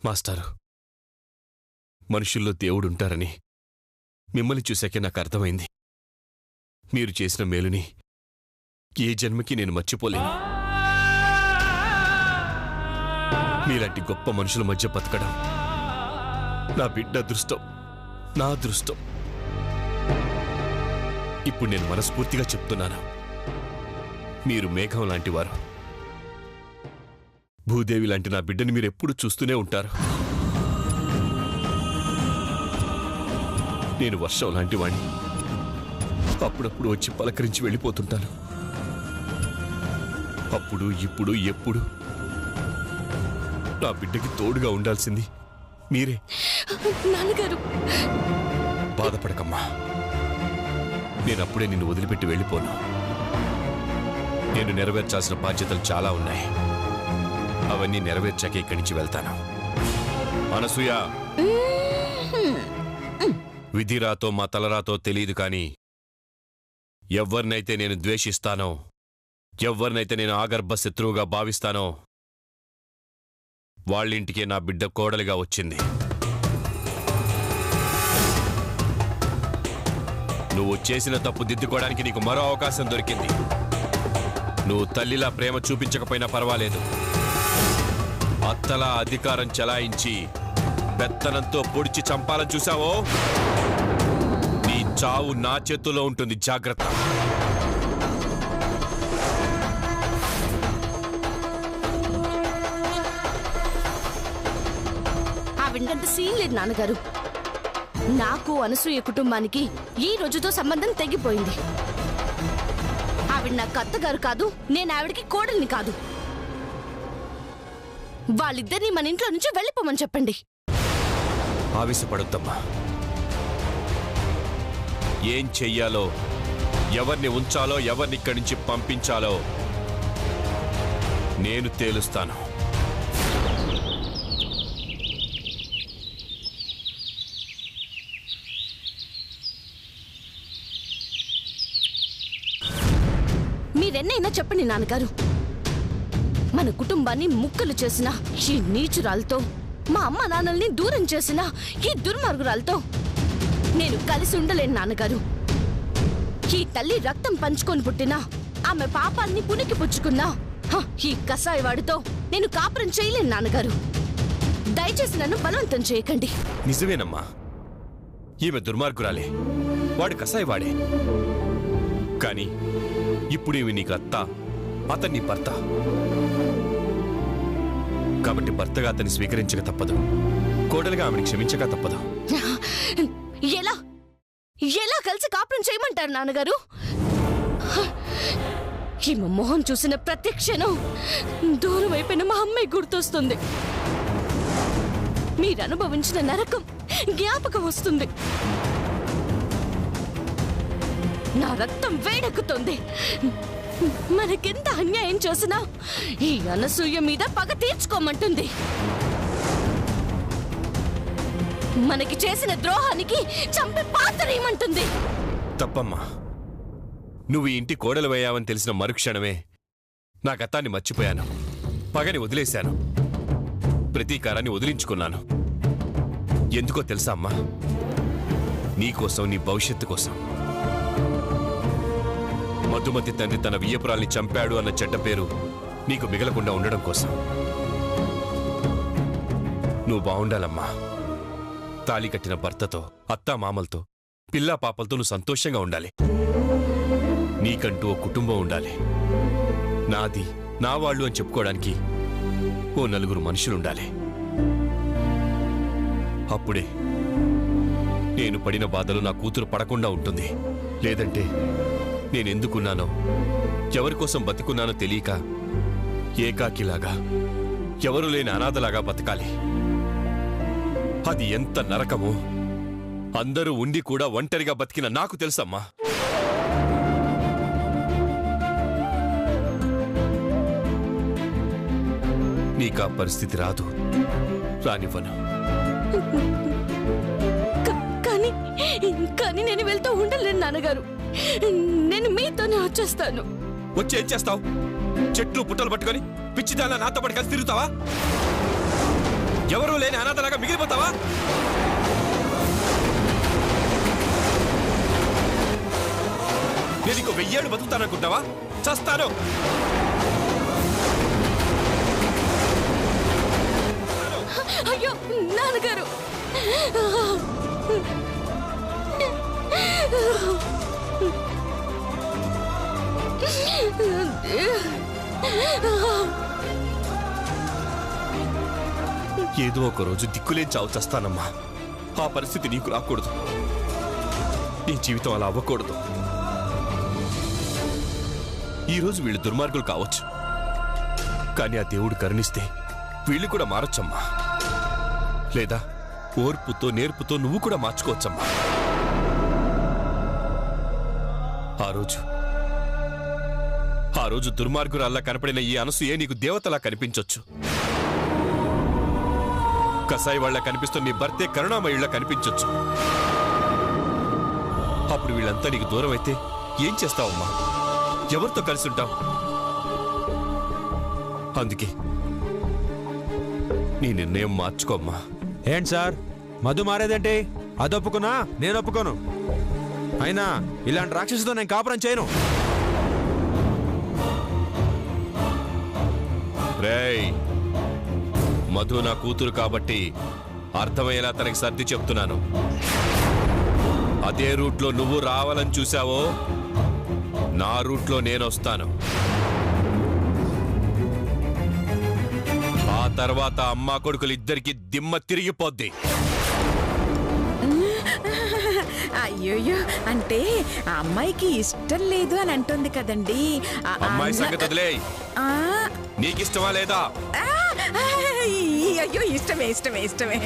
మాస్టారు, మనుషుల్లో దేవుడుంటారని మిమ్మల్ని చూశాకే నాకు అర్థమైంది. మీరు చేసిన మేలుని ఏ జన్మకి నేను మర్చిపోలేను. మీలాంటి గొప్ప మనుషుల మధ్య బతకడం నా బిడ్డ అదృష్టం, నా అదృష్టం. ఇప్పుడు నేను మనస్ఫూర్తిగా చెప్తున్నాను, మీరు మేఘం లాంటివారు. భూదేవి లాంటి నా బిడ్డని మీరు ఎప్పుడు చూస్తూనే ఉంటారు. నేను వర్షం లాంటి వాణ్ణి. అప్పుడప్పుడు వచ్చి పలకరించి వెళ్ళిపోతుంటాను. అప్పుడు ఇప్పుడు ఎప్పుడు నా బిడ్డకి తోడుగా ఉండాల్సింది మీరే. నాన్నగారు, బాధపడకమ్మా. నేనప్పుడే నిన్ను వదిలిపెట్టి వెళ్ళిపోను. నేను నెరవేర్చాల్సిన బాధ్యతలు చాలా ఉన్నాయి. అవన్నీ నెరవేర్చాక ఇక్కడి నుంచి వెళ్తాను. అనసూయ, విధిరాతో మా తలరాతో తెలియదు, కానీ ఎవరినైతే నేను ద్వేషిస్తానో, ఎవరినైతే నేను ఆగర్భ శత్రువుగా భావిస్తానో వాళ్ళింటికే నా బిడ్డ కోడలిగా వచ్చింది. నువ్వు చేసిన తప్పు దిద్దుకోవడానికి నీకు మరో అవకాశం దొరికింది. నువ్వు తల్లిలా ప్రేమ చూపించకపోయినా పర్వాలేదు. అత్తలా అధికారం చెలాయించి పెత్తనంతో పొడిచి చంపాలని చూసావో, నీ చావు నా చేతుల్లో ఉంటుంది. జాగ్రత్త. ఆవిడంత సీన్ లేదు నాన్నగారు. నాకు అనసూయ కుటుంబానికి ఈ రోజుతో సంబంధం తెగిపోయింది. ఆవిడ నాకు అత్తగారు కాదు, నేను ఆవిడకి కోడల్ని కాదు. వాళ్ళిద్దరిని మన ఇంట్లో నుంచి వెళ్ళిపోమని చెప్పండి. ఆవేశపడొద్దమ్మా. ఏం చెయ్యాలో, ఎవరిని ఉంచాలో, ఎవరిని ఇక్కడి నుంచి పంపించాలో నేను తేలుస్తాను. మీరెన్నైనా చెప్పండి నాన్నగారు. మన కుటుంబాన్ని ముక్కలు చేసిన ఈ నీచురాలతో, మా అమ్మ నాన్నల్ని దూరం చేసిన ఈ దుర్మార్గురాలతో నేను కలిసి ఉండలేను నాన్నగారు. ఈ తల్లి రక్తం పంచుకొని పుట్టినా, ఆమె పాపాన్ని పునికి పుచ్చుకున్నా ఈ కసాయివాడితో నేను కాపురం చేయలేను నాన్నగారు. దయచేసి నన్ను బలవంతం చేయకండి. నిజమేనమ్మా, ఈమె దుర్మార్గురాలే, వాడు కసాయివాడే. కానీ ఇప్పుడు ఇవి నీకు అత్త, అతన్ని భర్త. కాబట్టి భర్తగా అతన్ని స్వీకరించక తప్పదు, కోడలుగా ఆమెను క్షమించక తప్పదు. ఎలా ఎలా కలిసి కాపురం చేయమంటారు నాన్నగారు? ఈమె మొహం చూసిన ప్రతి క్షణం దూరం అయిపోయిన మా అమ్మాయి గుర్తొస్తుంది. మీరు అనుభవించిన నరకం జ్ఞాపకం వస్తుంది. నా రక్తం వేడెక్కుతుంది. మనకెంత అన్యాయం చేసినా ఈ అనసూయ మీద పగ తీర్చుకోమంటుంది. మనకి చేసిన ద్రోహానికి చంపి పాతరేయమంటుంది. తప్పమ్మా. నువ్వు ఈ ఇంటి కోడలు వేయావని తెలిసిన మరుక్షణమే నా గతాన్ని మర్చిపోయాను, పగని వదిలేశాను, ప్రతీకారాన్ని వదిలించుకున్నాను. ఎందుకో తెలుసా అమ్మా? నీకోసం, నీ భవిష్యత్తు కోసం. మధుమతి తండ్రి తన వియ్యపురాల్ని చంపాడు అన్న చెడ్డ పేరు నీకు మిగలకుండా ఉండడం కోసం. నువ్వు బావుండాలమ్మా. తాళి కట్టిన భర్తతో, అత్తా మామలతో, పిల్లా పాపలతో నువ్వు సంతోషంగా ఉండాలి. నీకంటూ ఓ కుటుంబం ఉండాలి. నాది, నా వాళ్ళు అని చెప్పుకోవడానికి ఓ నలుగురు మనుషులుండాలి. అప్పుడే నేను పడిన బాధలు నా కూతురు పడకుండా ఉంటుంది. లేదంటే నేనెందుకున్నానో, ఎవరికోసం బతికున్నానో తెలియక ఏకాకిలాగా, ఎవరు లేని అనాథలాగా బతకాలి. అది ఎంత నరకమో అందరూ ఉండి కూడా ఒంటరిగా బతికిన నాకు తెలుసమ్మా. నీకా పరిస్థితి రాదు, రానివ్వను. కానీ నేను వెళ్తూ ఉండలేను నాన్నగారు. నేను మీతోనే వచ్చేస్తాను. వచ్చి ఏం చేస్తావు? చెట్లు పుట్టలు పట్టుకొని పిచ్చిదాలా నాతో పాటు కలిసి తిరుగుతావా? ఎవరూ లేని అనాథలాగా మిగిలిపోతావా? నేను ఇంకో 1000 ఏళ్ళు బతుకుతాననుకుంటావా? చస్తాను. అయ్యో నాన్నగారు, ఏదో ఒక రోజు దిక్కులేని చావు చస్తానమ్మా. ఆ పరిస్థితి నీకు రాకూడదు. నీ జీవితం అలా అవ్వకూడదు. ఈరోజు వీళ్ళు దుర్మార్గులు కావచ్చు, కానీ ఆ దేవుడు కరుణిస్తే వీళ్ళు కూడా మారొచ్చమ్మా. లేదా ఓర్పుతో నేర్పుతో నువ్వు కూడా మార్చుకోవచ్చమ్మా. ఆ రోజు దుర్మార్గురాల్లా కనపడిన ఈ అనసూయే నీకు దేవతలా కనిపించొచ్చు. కసాయి వాళ్ళ కనిపిస్తున్న నీ భర్తే కరుణామయుళ్ళ కనిపించొచ్చు. అప్పుడు వీళ్ళంతా నీకు దూరం అయితే ఏం చేస్తావమ్మా? ఎవరితో కలిసి ఉంటావు? అందుకే నీ నిర్ణయం మార్చుకోమ్మా. ఏంటి సార్, మధు మారేదేంటి? అది ఒప్పుకున్నా నేను ఒప్పుకోను. అయినా ఇలాంటి రాక్షసుతో నేను కాపురం చేయను. రేయ్, మధు నా కూతురు కాబట్టి అర్థమయ్యేలా తనకి సర్ది చెప్తున్నాను. అదే రూట్లో నువ్వు రావాలని చూసావో, నా రూట్లో నేను వస్తాను. ఆ తర్వాత అమ్మా కొడుకులు ఇద్దరికి దిమ్మ తిరిగిపోద్ది. అయ్యోయ్యో, అంటే ఆ అమ్మాయికి ఇష్టం లేదు అని అంటుంది కదండి. అమ్మాయి సంగతి వదిలేయ్. నీకిష్టమా లేదా? అయ్యో, ఇష్టమే ఇష్టమే ఇష్టమే.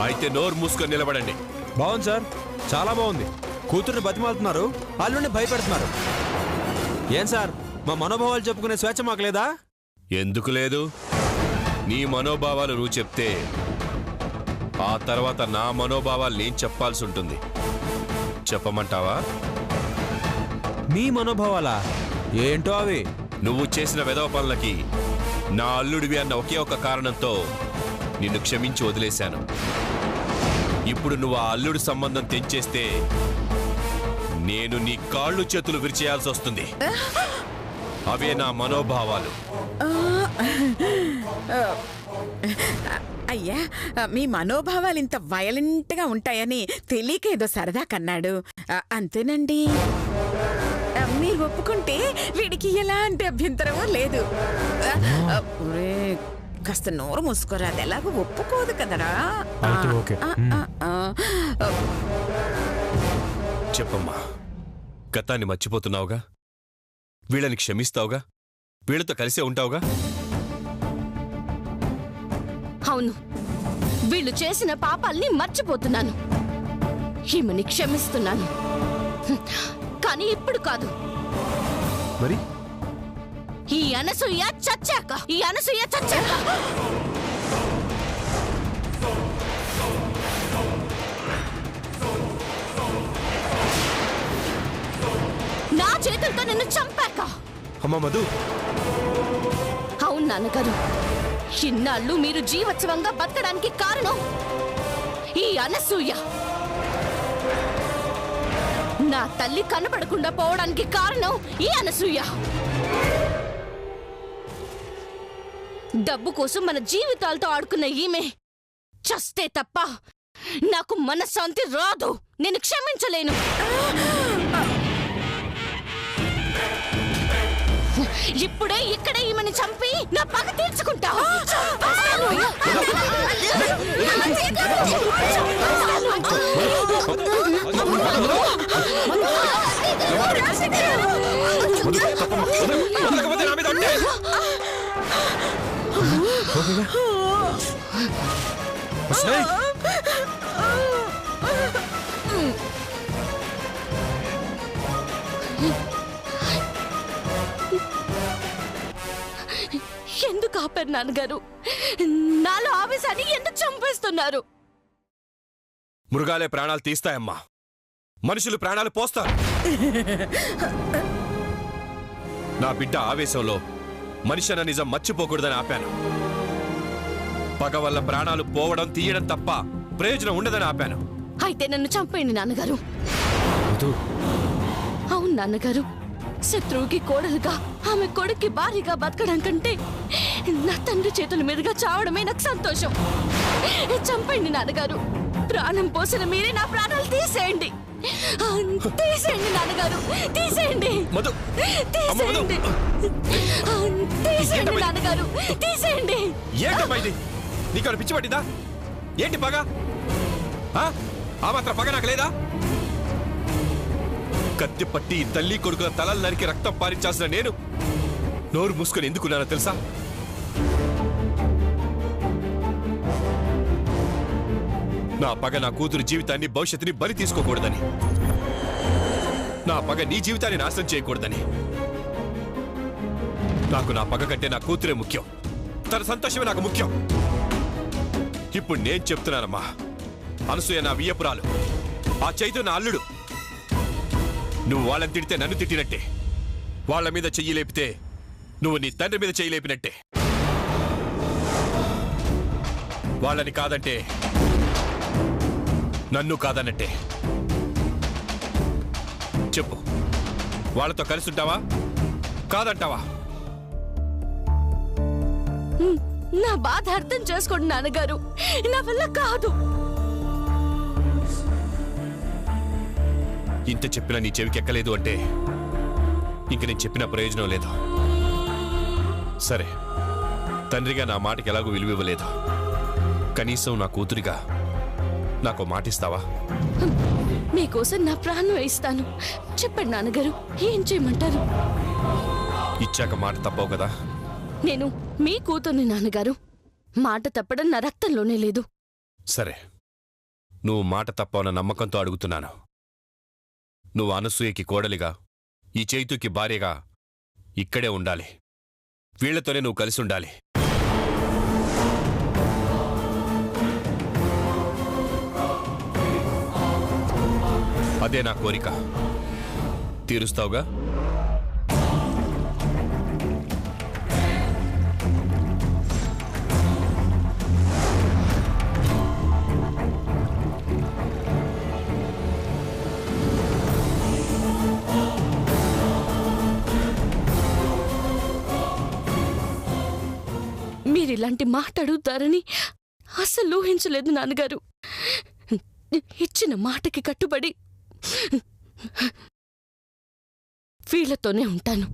అయితే నోరు మూసుకొని నిలబడండి. బాగుంది సార్, చాలా బాగుంది. కూతుర్ని బతిమాలుతున్నారు, అల్లుడిని భయపెడుతున్నారు. ఏం సార్, మా మనోభావాలు చెప్పుకునే స్వేచ్ఛ మాకు లేదా? ఎందుకు లేదు? నీ మనోభావాలు నువ్వు చెప్తే ఆ తర్వాత నా మనోభావాలు నేను చెప్పాల్సి ఉంటుంది. చెప్పమంటావా? మీ మనోభావాలా? ఏంటో అవి? నువ్వు చేసిన వెధవ పనులకి నా అల్లుడివి అన్న ఒకే ఒక కారణంతో నిన్ను క్షమించి వదిలేశాను. ఇప్పుడు నువ్వు ఆ అల్లుడి సంబంధం తెంచేస్తే నేను నీ కాళ్ళు చేతులు విరిచేయాల్సి వస్తుంది. అవే నా మనోభావాలు. అయ్యా, మీ మనోభావాలు ఇంత వైలెంట్ గా ఉంటాయని తెలియక ఏదో సరదా కన్నాడు. అంతేనండి. మీరు ఒప్పుకుంటే వీడికి ఎలాంటి అభ్యంతరమూ లేదు. కాస్త నోరు మూసుకోరా, అది ఎలాగో ఒప్పుకోదు కదరా. చెప్పమ్మా, గతాన్ని మర్చిపోతున్నావుగా? వీళ్ళని క్షమిస్తావుగా? వీళ్ళతో కలిసే ఉంటావుగా? అవును, వీళ్ళు చేసిన పాపాల్ని మర్చిపోతున్నాను. ఈమెని క్షమిస్తున్నాను. కానీ ఇప్పుడు కాదు. మరి ఈ అనసూయ చచ్చాక నా చేతులతో నిన్ను చంపాక. అమ్మా మధు. అవును నాన్నగారు, ఇన్నాళ్ళు మీరు జీవోత్సవంగా బతకడానికి కారణం ఈ అనసూయ. నా తల్లి కనబడకుండా పోవడానికి కారణం ఈ అనసూయ. డబ్బు కోసం మన జీవితాలతో ఆడుకున్న ఈమె చస్తే తప్ప నాకు మనశ్శాంతి రాదు. నేను క్షమించలేను. ఇప్పుడే ఇక్కడే ఈమెని చంపి నా పగ తీర్చుకుంటా. ఎందుకు ఆపారు నాన్నగారు? నాలో ఆవేశాన్ని ఎందుకు చంపేస్తున్నారు? మృగాలే ప్రాణాలు తీస్తాయమ్మా, మనుషులు ప్రాణాలు పోస్తారు. నా బిడ్డ ఆవేశంలో మనిషి అన్న నిజం మర్చిపోకూడదని ఆపాను. పగ వల్ల ప్రాణాలు పోవడం తీయడం తప్ప ప్రయోజనం ఉండదని ఆపాను. అయితే నన్ను చంపేయండి నాన్నగారు. అవును నాన్నగారు, శత్రువుకి కోడలుగా ఆమె కొడుక్కి భారీగా బతకడం కంటే నా తండ్రి చేతుల మీదుగా చావడమే నాకు సంతోషం. చంపండి నాన్నగారు. ప్రాణం పోసిన మీరే నా ప్రాణాలు తీసేయండి. తీసేయండి నాన్నగారు, తీసేయండి. తీసేయండి తీసేయండి నాన్నగారు, తీసేయండి. ఏంటమ్మా ఇది? నీకు పిచ్చి పట్టిందా? ఏంటి పగ? ఆ మాత్రం పగ నాకు లేదా? కత్తి పట్టి తల్లి కొడుకుల తలలు నరికి రక్తం పారించాల్సిన నేను నోరు మూసుకొని ఎందుకున్నానో తెలుసా? నా పగ నా కూతురు జీవితాన్ని, భవిష్యత్తుని బలి తీసుకోకూడదని. నా పగ నీ జీవితాన్ని నాశనం చేయకూడదని. నాకు నా పగ కంటే నా కూతురే ముఖ్యం. తన సంతోషమే నాకు ముఖ్యం. ఇప్పుడు నేను చెప్తున్నానమ్మా, అనసూయ నా వియ్యపురాలు, ఆ చైతు నా అల్లుడు. నువ్వు వాళ్ళని తిడితే నన్ను తిట్టినట్టే, వాళ్ళ మీద చెయ్యి లేపితే నువ్వు నీ తండ్రి మీద చెయ్యి లేపినట్టే. వాళ్ళని కాదంటే నన్ను కాదన్నట్టే. చెప్పు, వాళ్ళతో కలిసి ఉంటావా కాదంటావా? నా బాధ అర్థం చేసుకోండి నాన్నగారు, నా వల్ల కాదు. ఇంత చెప్పినా నీ చెవికి ఎక్కలేదు అంటే ఇంక నేను చెప్పిన ప్రయోజనం లేదు. సరే, తండ్రిగా నా మాటకి ఎలాగో విలువివ్వలేదు, కనీసం నా కూతురిగా నాకు మాటిస్తావా? మీకోసం నా ప్రాణం ఇస్తాను. చెప్పండి నాన్నగారు, ఏం చేయమంటారు? ఇచ్చాక మాట తప్పవు కదా. నేను మీ కూతుర్ని నాన్నగారు, మాట తప్పడం నా రక్తంలోనే లేదు. సరే, నువ్వు మాట తప్పవన్న నమ్మకంతో అడుగుతున్నాను. నువ్వు అనసూయకి కోడలిగా, ఈ చైతుకి భార్యగా ఇక్కడే ఉండాలి. వీళ్లతోనే నువ్వు కలిసి ఉండాలి. అదే నా కోరిక. తీరుస్తావుగా? మీరిలాంటి మాట అడుగుతారని అస్సలు ఊహించలేదు నాన్నగారు. ఇచ్చిన మాటకి కట్టుబడి వీళ్లతోనే ఉంటాను.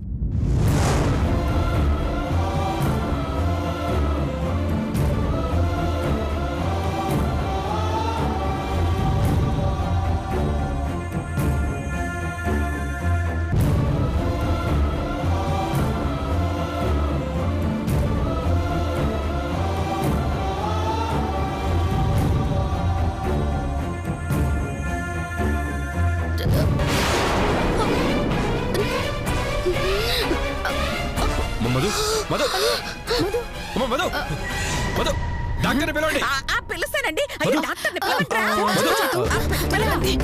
మధు మధు మధు మధు డాక్టర్ని పిలవండి. పిలుస్తానండి. అయ్యో, డాక్టర్ని పిలవండిరా. పిలవండి.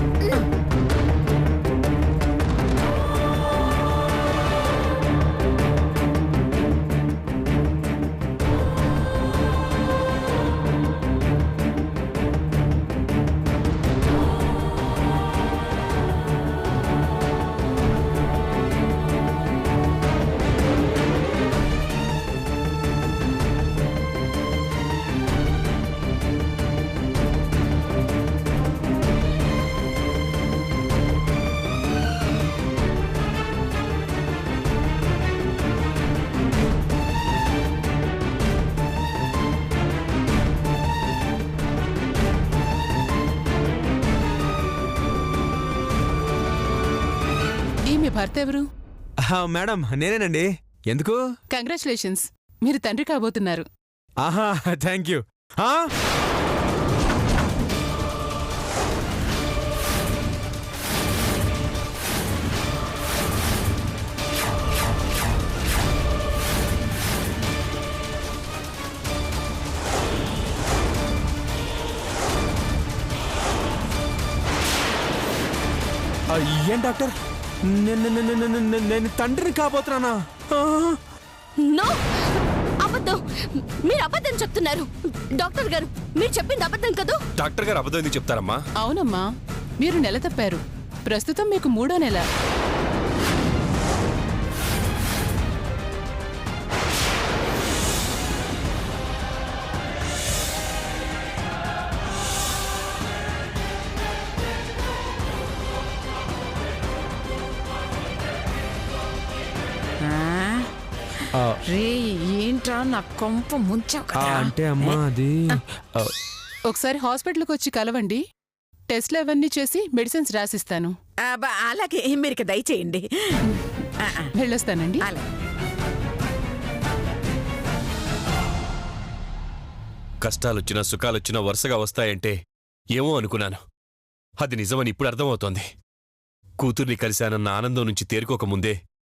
భర్త ఎవరు? మేడం, నేనేనండి. ఎందుకు? కంగ్రాచులేషన్స్, మీరు తండ్రి కాబోతున్నారు. ఆహా, థ్యాంక్ యూ. ఏం డాక్టర్, నేను తండ్రిని కాబోతున్నానా? నో, అబద్ధం. మీరు అబద్ధం చెప్తున్నారు. డాక్టర్ గారు, మీరు చెప్పింది అబద్ధం కదూ? డాక్టర్ గారు అబద్ధం ఎందుకు చెప్తారమ్మా? అవునమ్మా, మీరు నెల తప్పారు. ప్రస్తుతం మీకు 3వ నెల. రే ఏంట్రా నా కొంప ముంచావు కదా. అంటే అమ్మా అది ఒకసారి హాస్పిటల్కి వచ్చి కలవండి. టెస్ట్లు అవన్నీ చేసి మెడిసిన్స్ రాసిస్తాను. అలాగే మీరు దయచేయండి. వెళ్ళొస్తానండి. కష్టాలొచ్చినా సుఖాలొచ్చినా వరుసగా వస్తాయంటే ఏమో అనుకున్నాను. అది నిజమని ఇప్పుడు అర్థమవుతోంది. కూతుర్ని కలిశానన్న ఆనందం నుంచి తేరుకోకముందే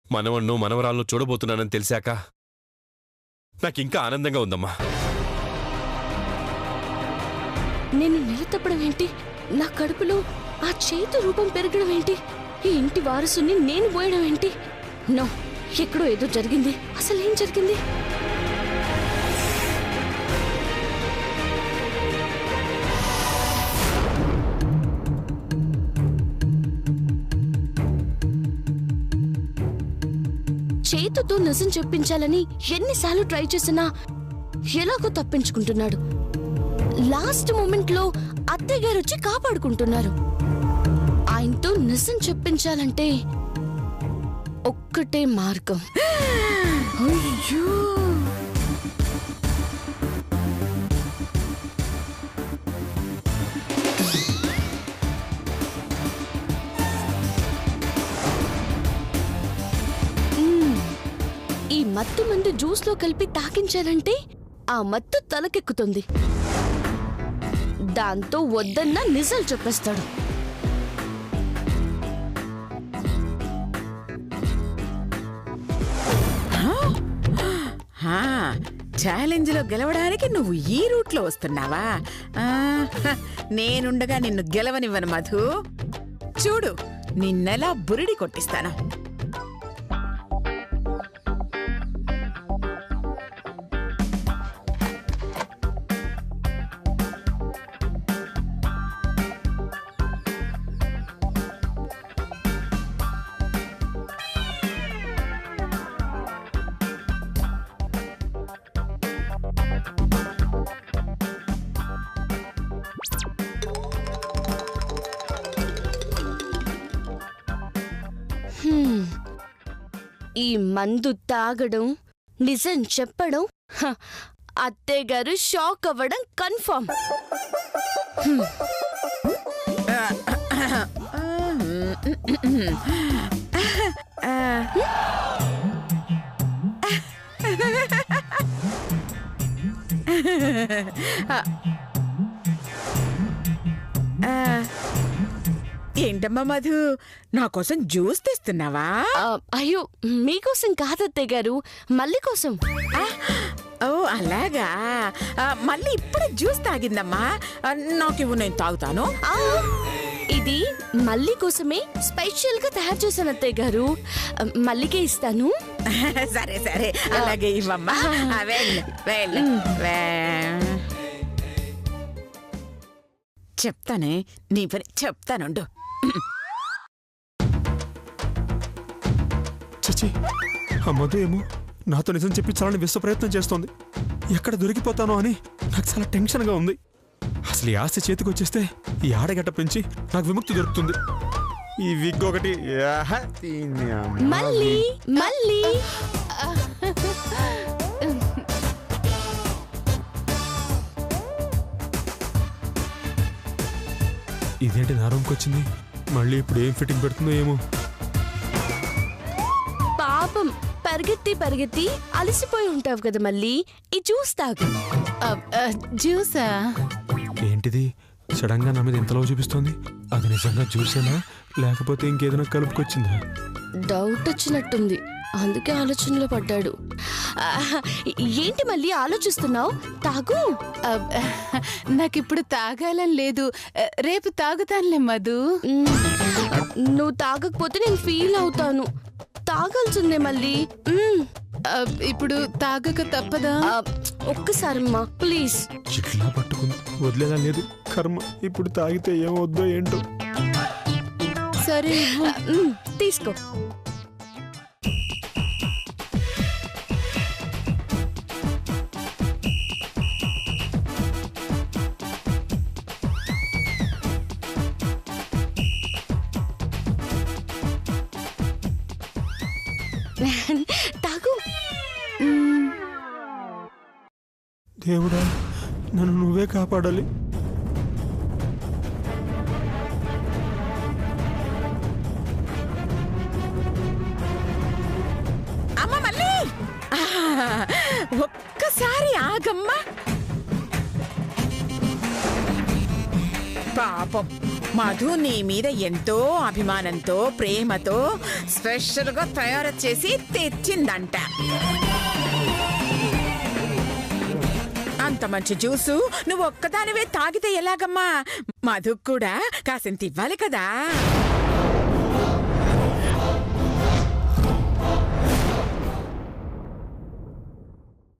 మనవన్నో మనవరాల్లో చూడబోతున్నానని తెలిసాక నాకింకా ఆనందంగా ఉందమ్మా. నేను నెల తప్పడం ఏంటి? నా కడుపులో ఆ చేతు రూపం పెరగడం ఏంటి? ఈ ఇంటి వారసుని నేను పోయడం ఏంటి? నో, ఎక్కడో ఏదో జరిగింది. అసలేం జరిగింది? చేతుతో నిజం చెప్పించాలని ఎన్నిసార్లు ట్రై చేసినా ఎలాగో తప్పించుకుంటున్నాడు. లాస్ట్ మూమెంట్ లో అత్తయ్య గారు వచ్చి కాపాడుకుంటున్నారు. ఆయనతో నిజం చెప్పించాలంటే ఒక్కటే మార్గం. అయ్యో, ఈ మత్తు మందు జ్యూస్ లో కలిపి తాకించాలంటే ఆ మత్తు తలకెక్కుతుంది. దాంతో వద్దన్న నిజాలు చెప్పేస్తాడు. ఛాలెంజ్ లో గెలవడానికి నువ్వు ఈ రూట్ లో వస్తున్నావా? నేనుండగా నిన్ను గెలవనివ్వను మధు. చూడు, నిన్నెలా బురిడి కొట్టిస్తాను. ఈ మందు తాగడం, నిజం చెప్పడం, అత్తయ్య గారు షాక్ అవ్వడం కన్ఫర్మ్. ఏంటమ్మా మధు, నా కోసం జ్యూస్ తెస్తున్నావా? అయ్యో, మీకోసం కాదత్తయ్య గారు, మల్లి కోసం. ఓ అలాగా. మళ్ళీ ఇప్పుడే జ్యూస్ తాగిందమ్మా. నాకివ్వు, నేను తాగుతాను. ఇది మల్లి కోసమే స్పెషల్ గా తయారు చేశాను అత్తయ్య గారు. మల్లికే ఇస్తాను. సరే సరే, అలాగే ఇవ్వమ్మా. చెప్తానే, నీ పని చెప్తానుండు. చిచి, ఆ మధు ఏమో నాతో నిజం చెప్పించాలని విశ్వ ప్రయత్నం చేస్తోంది. ఎక్కడ దొరికిపోతానో అని నాకు చాలా టెన్షన్గా ఉంది. అసలు ఈ ఆస్తి చేతికి వచ్చేస్తే ఈ ఆడగడ్డ పెంచి నాకు విముక్తి దొరుకుతుంది. ఈ విగ్ ఒకటి మళ్ళీ మళ్ళీ ఇదేంటి నా రూమ్కి వచ్చింది? మళ్ళీ ఇప్పుడు ఏం ఫిట్టింగ్ పెడుతుందో ఏమో. పాపం, పరిగెత్తి పరిగెత్తి అలసిపోయి ఉంటావు కదా మళ్ళీ. ఈ జ్యూస్ తాగు. జ్యూసా? ఏంటిది సడన్ గా నా మీద ఎంతలో చూపిస్తోంది? అది నిజంగా జ్యూసేనా లేకపోతే ఇంకేదైనా కలుపుకొచ్చిందా? డౌట్ వచ్చినట్టుంది, అందుకే ఆలోచనలో పడ్డాడు. ఏంటి మళ్ళీ ఆలోచిస్తున్నావు? తాగు. నాకిప్పుడు తాగాలని లేదు, రేపు తాగుతానులే మధు. నువ్వు తాగకపోతే నేను ఫీల్ అవుతాను. తాగాల్సిందే మళ్ళీ. ఇప్పుడు తాగక తప్పదా? ఒక్కసారమ్మా ప్లీజ్. ఇట్లా పట్టుకుంది, వదిలేలా లేదు. కర్మ, ఇప్పుడు తాగితే ఏమవుద్దో ఏంటో. సరే ఇవ్వు. తీసుకో. తాగు. దేవుడా, నన్ను నువ్వే కాపాడాలి. అమ్మ మళ్ళీ ఒక్కసారి ఆగమ్మా. పాపం మధు నీ మీద ఎంతో అభిమానంతో ప్రేమతో స్పెషల్గా తయారు చేసి తెచ్చిందంట. అంత మంచి జ్యూసు నువ్వు ఒక్కదానివే తాగితే ఎలాగమ్మా? మధుకు కూడా కాసింత ఇవ్వాలి కదా.